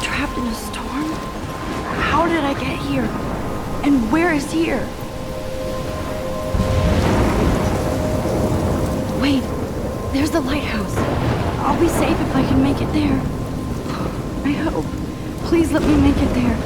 trapped in a storm? How did I get here? And where is here? Wait, there's the lighthouse. I'll be safe if I can make it there. I hope. Please let me make it there.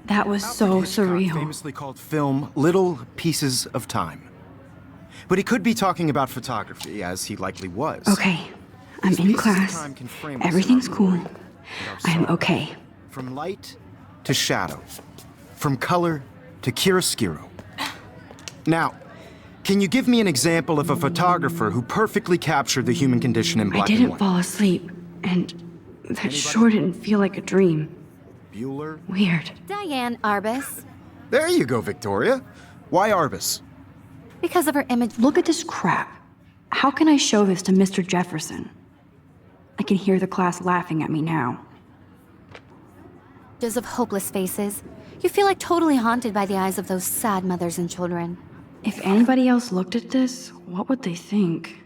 That was so surreal. Famously called film Little Pieces of Time. But he could be talking about photography, as he likely was. Okay, I'm in class. Everything's cool. I am okay. From light to shadow. From color to chiaroscuro. Now, can you give me an example of a photographer who perfectly captured the human condition in black and white? I didn't fall asleep, and that sure didn't feel like a dream. Bueller? Weird. Diane Arbus. There you go, Victoria. Why Arbus? Because of her image. Look at this crap. How can I show this to Mr. Jefferson? I can hear the class laughing at me now. Of hopeless faces. You feel like totally haunted by the eyes of those sad mothers and children. If anybody else looked at this, what would they think?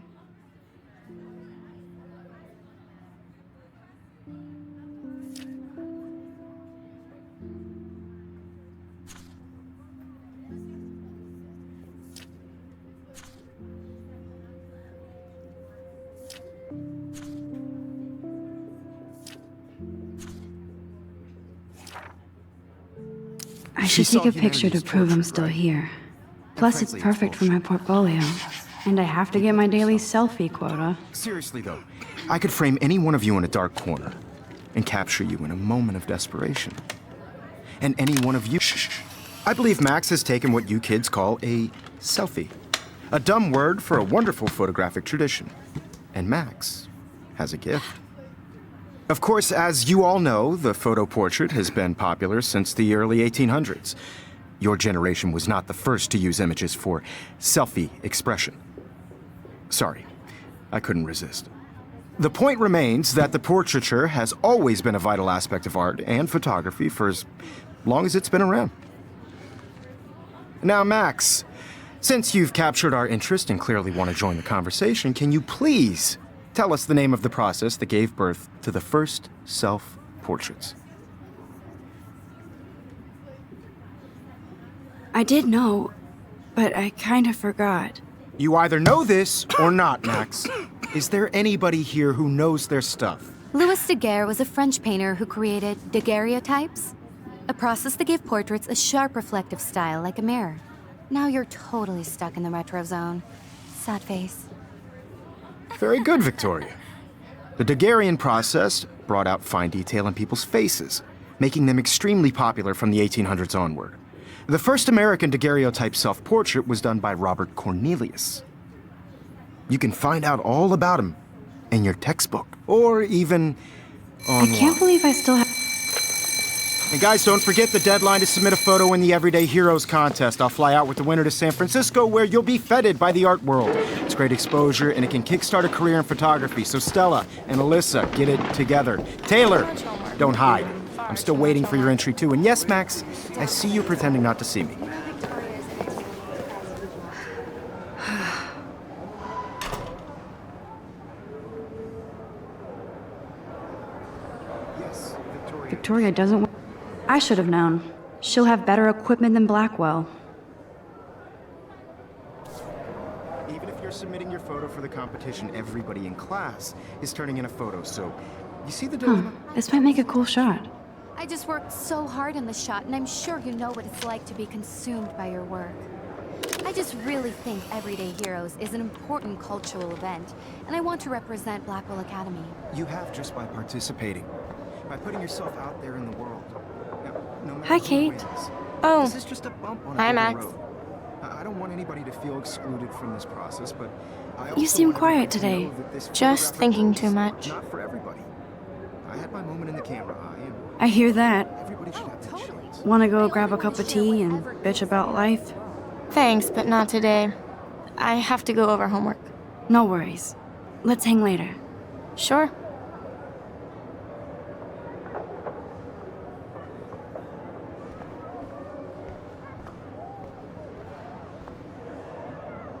I should take a picture to prove I'm still here. Plus, it's perfect for my portfolio. And I have to get my daily selfie quota. Seriously, though, I could frame any one of you in a dark corner and capture you in a moment of desperation. And any one of you... Shh. I believe Max has taken what you kids call a selfie. A dumb word for a wonderful photographic tradition. And Max has a gift. Of course, as you all know, the photo portrait has been popular since the early 1800s. Your generation was not the first to use images for selfie expression. Sorry, I couldn't resist. The point remains that the portraiture has always been a vital aspect of art and photography for as long as it's been around. Now, Max, since you've captured our interest and clearly want to join the conversation, can you please tell us the name of the process that gave birth to the first self-portraits? I did know, but I kind of forgot. You either know this or not, Max. Is there anybody here who knows their stuff? Louis Daguerre was a French painter who created daguerreotypes, a process that gave portraits a sharp reflective style like a mirror. Now you're totally stuck in the retro zone. Sad face. Very good, Victoria. The Daguerrean process brought out fine detail in people's faces, making them extremely popular from the 1800s onward. The first American daguerreotype self-portrait was done by Robert Cornelius. You can find out all about him in your textbook, or even online. I can't believe I still have... And guys, don't forget the deadline to submit a photo in the Everyday Heroes contest. I'll fly out with the winner to San Francisco, where you'll be feted by the art world. It's great exposure, and it can kickstart a career in photography. So Stella and Alyssa, get it together. Taylor, don't hide. I'm still waiting for your entry too. And yes, Max, I see you pretending not to see me. Victoria doesn't... I should have known. She'll have better equipment than Blackwell. Even if you're submitting your photo for the competition, everybody in class is turning in a photo, so you see the dilemma? This might make a cool shot. I just worked so hard on the shot, and I'm sure you know what it's like to be consumed by your work. I just really think Everyday Heroes is an important cultural event, and I want to represent Blackwell Academy. You have just by participating, by putting yourself out there in the world. Now, no matter Hi, who Kate. wins, Oh, this is just a bump on hi, a Max. road. I don't want anybody to feel excluded from this process, but I You also seem want quiet everybody to today. know that this Just photographic thinking moment too is much. Not for everybody. I had my moment in the camera eye, and I hear that. everybody should have that chance. Want to go grab a cup of tea and bitch about life? Thanks, but not today. I have to go over homework. No worries. Let's hang later. Sure.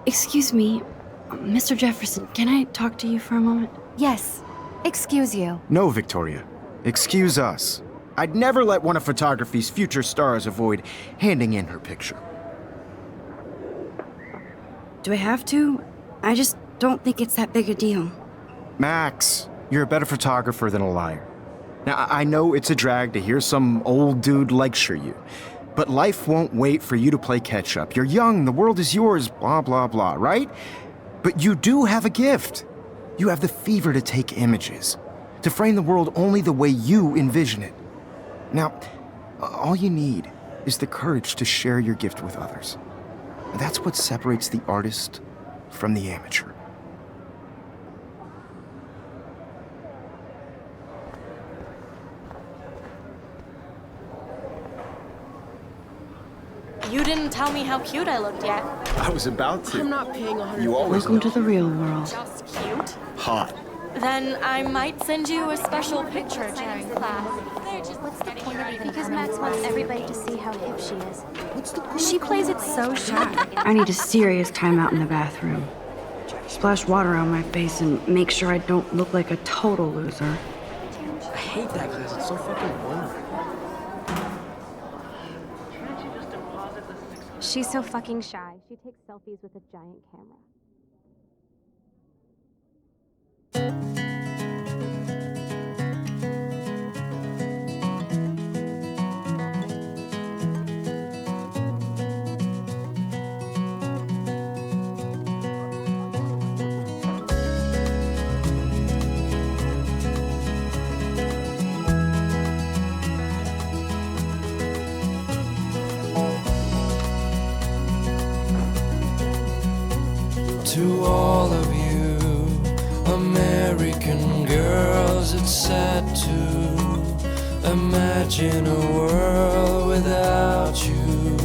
Excuse me, Mr. Jefferson, can I talk to you for a moment? Yes. Excuse you. No, Victoria. Excuse us. I'd never let one of photography's future stars avoid handing in her picture. Do I have to? I just don't think it's that big a deal. Max, you're a better photographer than a liar. Now, I know it's a drag to hear some old dude lecture you, but life won't wait for you to play catch-up. You're young, the world is yours, blah, blah, blah, right? But you do have a gift. You have the fever to take images, to frame the world only the way you envision it. Now, all you need is the courage to share your gift with others. And that's what separates the artist from the amateur. You didn't tell me how cute I looked yet. I was about to. I'm not paying 100. You always Welcome to the real world. Just cute? hot. Then I might send you a special picture during class. What's the point of even Because Max wants everybody to see how hip she is. She plays it so shy. I need a serious timeout in the bathroom. Splash water on my face and make sure I don't look like a total loser. I hate that class. It's so fucking boring. She's so fucking shy. She takes selfies with a giant camera. To all of you American girls, it's sad to imagine a world without you.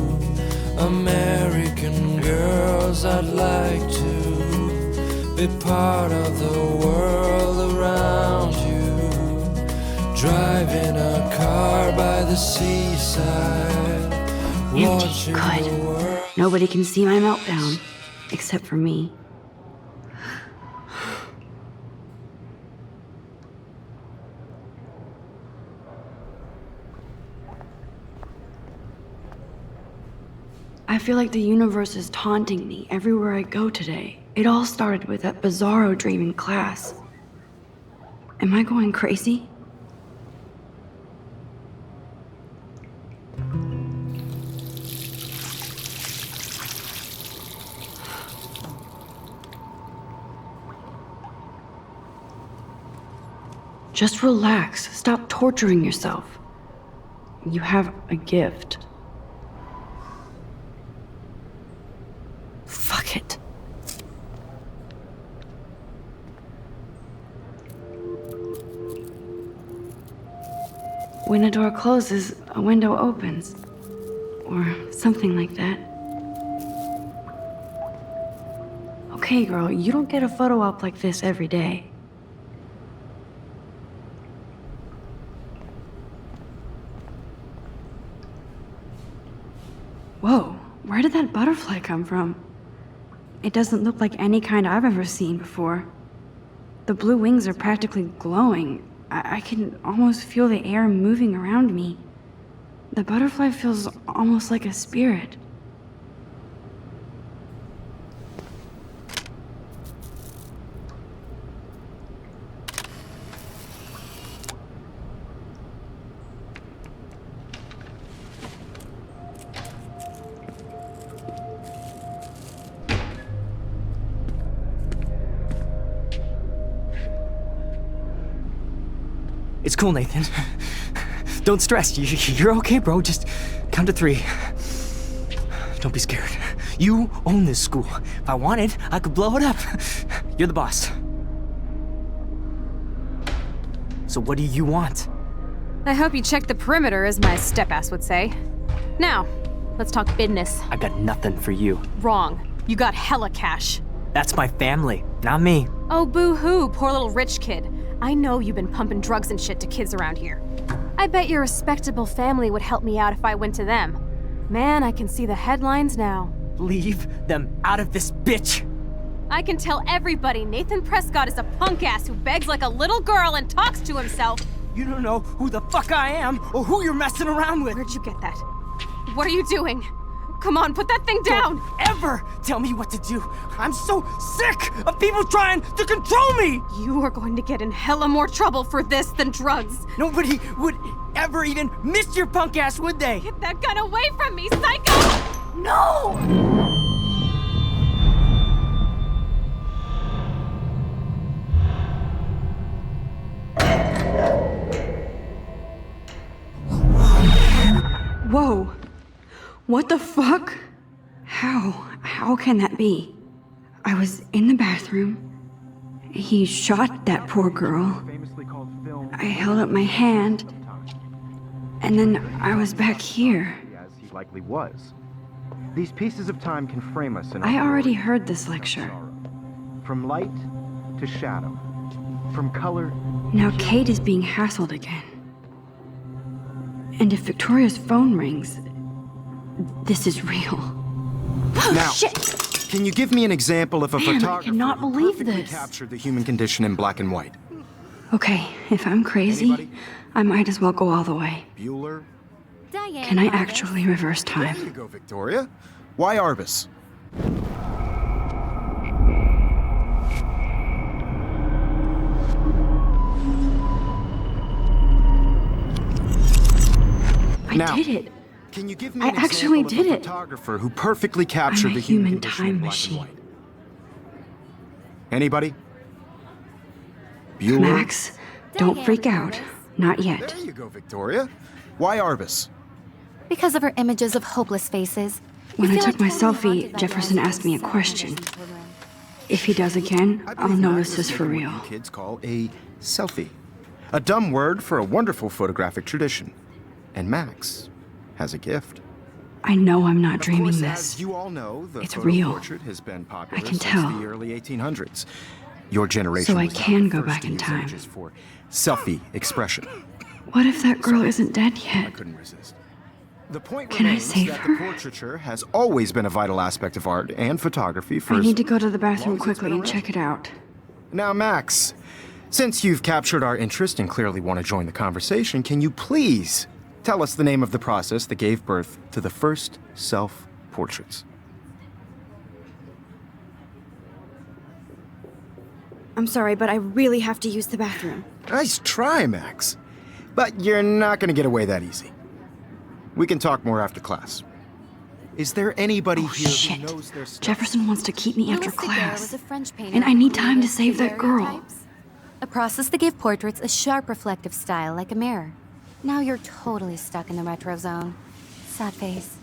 American girls, I'd like to be part of the world around you. Driving a car by the seaside, Empty. watching the Good. world. Nobody can see my meltdown, except for me. I feel like the universe is taunting me everywhere I go today. It all started with that bizarro dream in class. Am I going crazy? Just relax. Stop torturing yourself. You have a gift. Fuck it. When a door closes, a window opens. Or something like that. Okay, girl, you don't get a photo op like this every day. Whoa, where did that butterfly come from? It doesn't look like any kind I've ever seen before. The blue wings are practically glowing. I can almost feel the air moving around me. The butterfly feels almost like a spirit. It's cool, Nathan. Don't stress. You're okay, bro. Just count to 3. Don't be scared. You own this school. If I wanted, I could blow it up. You're the boss. So what do you want? I hope you checked the perimeter, as my step-ass would say. Now, let's talk business. I got nothing for you. Wrong. You got hella cash. That's my family, not me. Oh, boo-hoo, poor little rich kid. I know you've been pumping drugs and shit to kids around here. I bet your respectable family would help me out if I went to them. Man, I can see the headlines now. Leave them out of this bitch. I can tell everybody Nathan Prescott is a punk ass who begs like a little girl and talks to himself. You don't know who the fuck I am or who you're messing around with. Where'd you get that? What are you doing? Come on, put that thing down! Don't ever tell me what to do. I'm so sick of people trying to control me. You are going to get in hella more trouble for this than drugs. Nobody would ever even miss your punk ass, would they? Get that gun away from me, psycho! No! Whoa. What the fuck? How can that be? I was in the bathroom. He shot that poor girl. I held up my hand. And then I was back here. As he likely was. These pieces of time can frame us in I already heard this lecture. From light to shadow. From color. Now Kate is being hassled again. And if Victoria's phone rings, this is real. Now, Shit! Can you give me an example of a Man, I photographer cannot who believe perfectly this. captured the human condition in black and white? Okay, if I'm crazy, Anybody? I might as well go all the way. Bueller? Diane Can I Arbus. actually reverse There you time? go, Victoria. Why Arbus? I Now, did it. Can you give me I an actually example of did a it. photographer who perfectly captured I'm a the human human condition time in black machine. and white? Anybody? Bueller? Max, don't Diane freak out. Arbus. Not yet. There you go, Victoria. Why Arbus? Because of her images of hopeless faces. When You I feel took my like totally selfie, haunted by Jefferson the asked me a idea of question. seeing children. If he does again, I I'll believe know Max this has is for taken real. what you kids call a selfie. A dumb word for a wonderful photographic tradition. And Max has a gift. I know I'm not Of dreaming course, this. as you all know, the It's photo real. portrait has been popular I can since tell. the early 1800s. Your generation So I was not can the go first back to in use time. images for selfie expression. What if that girl isn't dead I yet? couldn't resist. The point Can I remains save that her? the portraiture has always been a vital aspect of art and photography for I as need to go to the long bathroom as it's quickly been and around. check it out. Now, Max, since you've captured our interest and clearly want to join the conversation, can you please tell us the name of the process that gave birth to the first self-portraits? I'm sorry, but I really have to use the bathroom. Nice try, Max. But you're not going to get away that easy. We can talk more after class. Is there anybody Oh, here shit. who knows their stuff? Jefferson wants to keep me after Louis Daguerre class. was a French painter And I who need time to created save that girl. daguerreotypes, a process that gave portraits a sharp reflective style like a mirror. Now you're totally stuck in the retro zone. Sad face.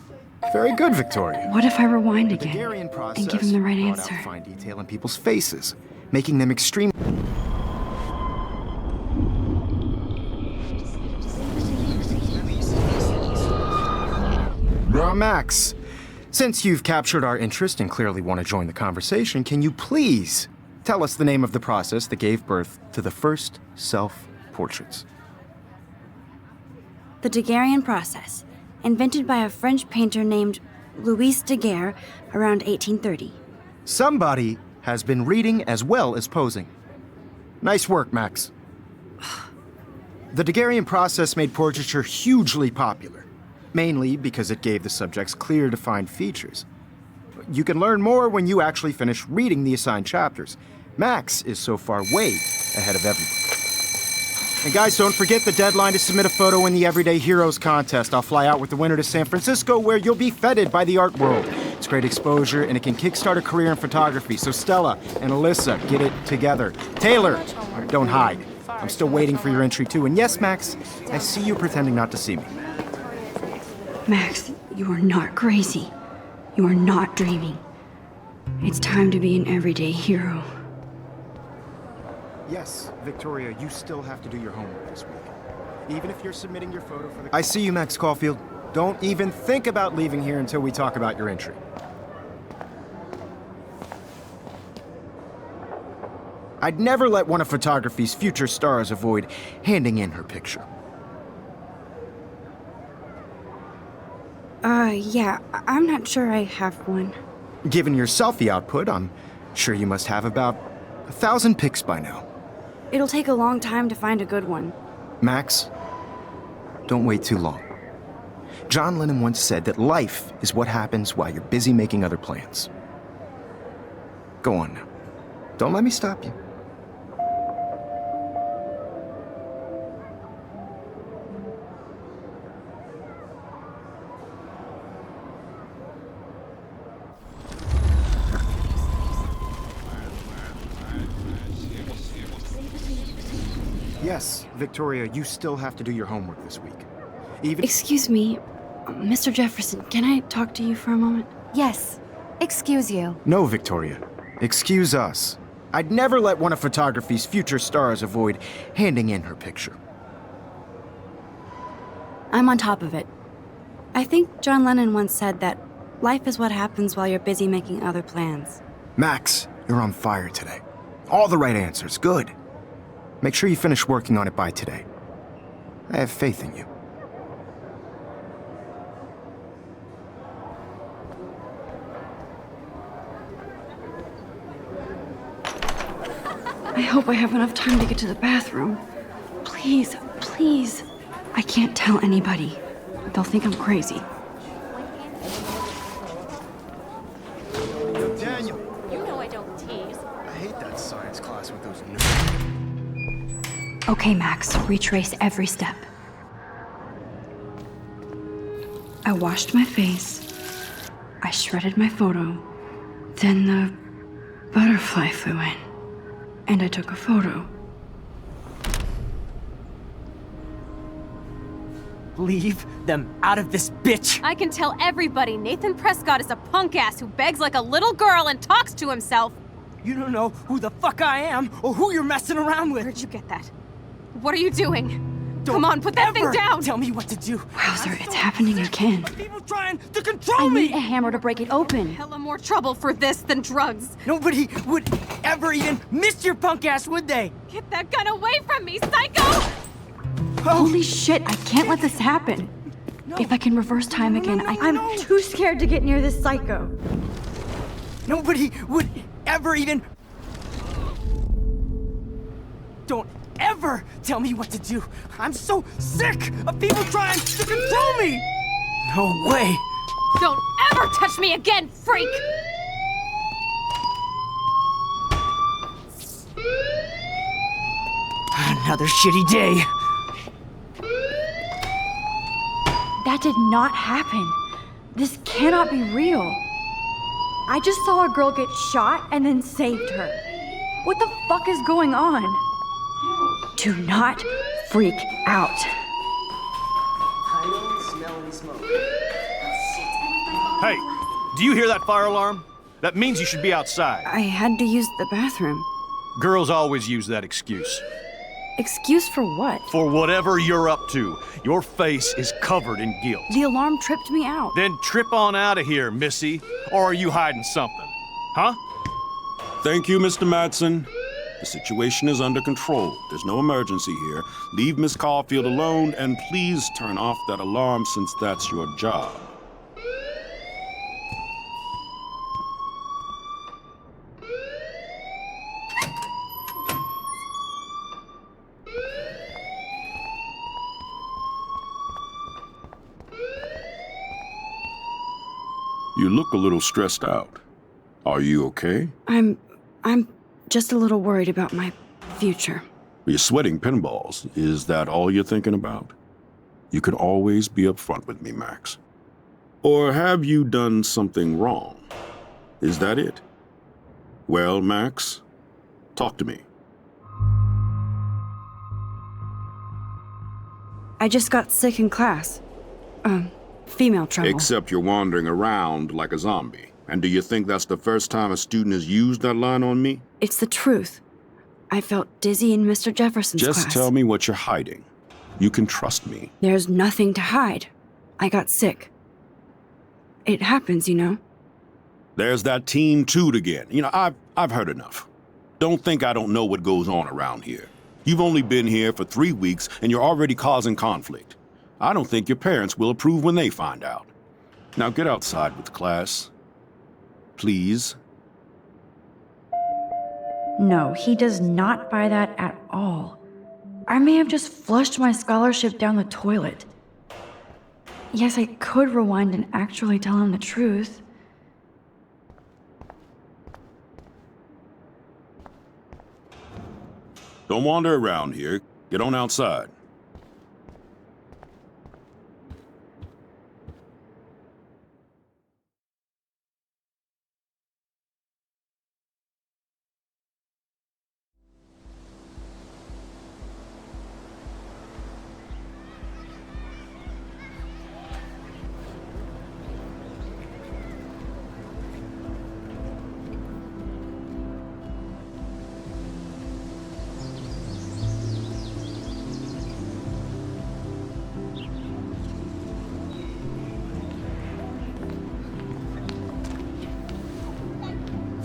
Very good, Victoria. What if I rewind The again Daguerrean process and give him the right brought answer? out fine detail in people's faces, making them extremely... Now, Max, since you've captured our interest and clearly want to join the conversation, can you please tell us the name of the process that gave birth to the first self-portraits? The Daguerrean process, invented by a French painter named Louise Daguerre, around 1830. Somebody has been reading as well as posing. Nice work, Max. The Daguerrean process made portraiture hugely popular, mainly because it gave the subjects clear, defined features. You can learn more when you actually finish reading the assigned chapters. Max is so far way ahead of everyone. And guys, don't forget the deadline to submit a photo in the Everyday Heroes contest. I'll fly out with the winner to San Francisco, where you'll be feted by the art world. It's great exposure, and it can kickstart a career in photography. So Stella and Alyssa, get it together. Taylor, don't hide. I'm still waiting for your entry too. And yes, Max, I see you pretending not to see me. Max, you are not crazy. You are not dreaming. It's time to be an everyday hero. Yes, Victoria, you still have to do your homework this week. Even if you're submitting your photo for the... I see you, Max Caulfield. Don't even think about leaving here until we talk about your entry. I'd never let one of photography's future stars avoid handing in her picture. Yeah, I'm not sure I have one. Given your selfie output, I'm sure you must have about 1,000 pics by now. It'll take a long time to find a good one. Max, don't wait too long. John Lennon once said that life is what happens while you're busy making other plans. Go on now. Don't let me stop you. Yes, Victoria, you still have to do your homework this week. Even... Excuse me, Mr. Jefferson, can I talk to you for a moment? Yes. Excuse you. No, Victoria. Excuse us. I'd never let one of photography's future stars avoid handing in her picture. I'm on top of it. I think John Lennon once said that life is what happens while you're busy making other plans. Max, you're on fire today. All the right answers. Good. Make sure you finish working on it by today. I have faith in you. I hope I have enough time to get to the bathroom. Please, please. I can't tell anybody. They'll think I'm crazy. Daniel! You know I don't tease. I hate that science class with those nerds. Okay, Max, retrace every step. I washed my face. I shredded my photo. Then the butterfly flew in. And I took a photo. Leave them out of this bitch! I can tell everybody Nathan Prescott is a punk ass who begs like a little girl and talks to himself. You don't know who the fuck I am or who you're messing around with. Where'd you get that? What are you doing? Don't Come on, put that thing ever down! Tell me what to do. Wowzer, it's happening again. People trying to I control need me! a hammer to break it open. Hella more trouble for this than drugs. Nobody would ever even miss your punk ass, would they? Get that gun away from me, psycho! Holy shit, I can't let this happen. If I can reverse time again, I'm too scared to get near this psycho. Nobody would ever even... Don't ever tell me what to do. I'm so sick of people trying to control me. No way. Don't ever touch me again, freak! Another shitty day. That did not happen. This cannot be real. I just saw a girl get shot and then saved her. What the fuck is going on? Do not freak out. I don't smell any smoke. Hey, do you hear that fire alarm? That means you should be outside. I had to use the bathroom. Girls always use that excuse. Excuse for what? For whatever you're up to, your face is covered in guilt. The alarm tripped me out. Then trip on out of here, missy. Or are you hiding something? Huh? Thank you, Mr. Madsen. The situation is under control. There's no emergency here. Leave Miss Caulfield alone, and please turn off that alarm since that's your job. You look a little stressed out. Are you okay? I'm just a little worried about my future. You're sweating pinballs. Is that all you're thinking about? You can always be upfront with me, Max. Or have you done something wrong? Is that it? Well, Max, talk to me. I just got sick in class. Female trouble. Except you're wandering around like a zombie. And do you think that's the first time a student has used that line on me? It's the truth. I felt dizzy in Mr. Jefferson's class. Just tell me what you're hiding. You can trust me. There's nothing to hide. I got sick. It happens, you know. There's that Team Toot again. You know, I've heard enough. Don't think I don't know what goes on around here. You've only been here for 3 weeks and you're already causing conflict. I don't think your parents will approve when they find out. Now get outside with class. Please. No, he does not buy that at all. I may have just flushed my scholarship down the toilet. Yes, I could rewind and actually tell him the truth. Don't wander around here. Get on outside.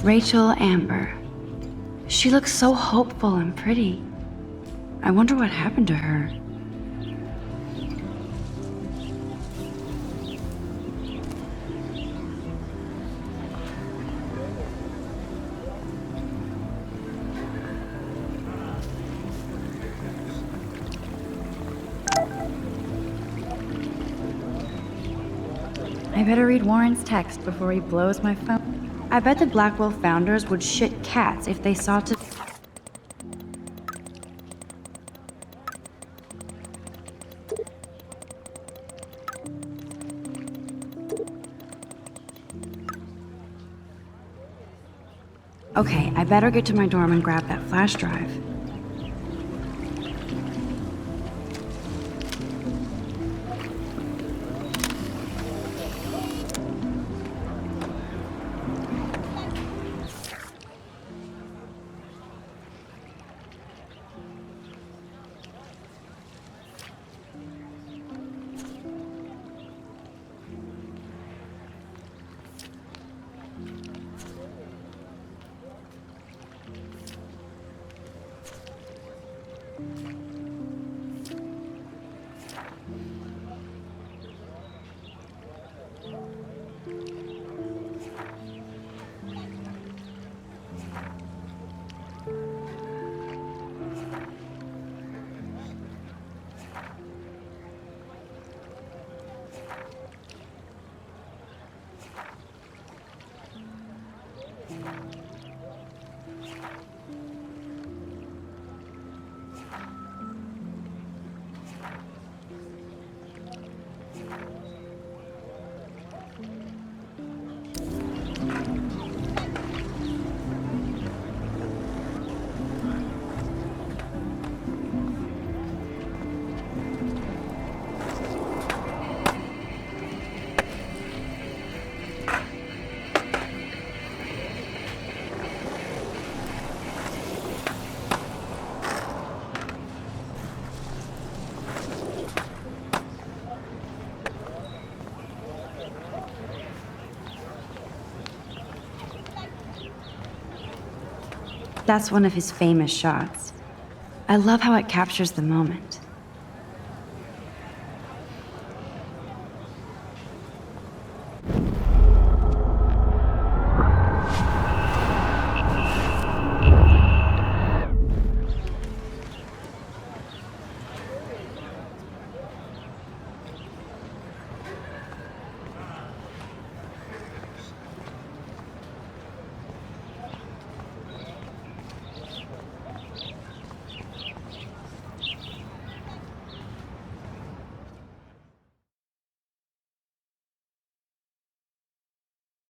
Rachel Amber. She looks so hopeful and pretty. I wonder what happened to her. I better read Warren's text before he blows my phone. I bet the Blackwell founders would shit cats if they saw to... Okay, I better get to my dorm and grab that flash drive. That's one of his famous shots. I love how it captures the moment.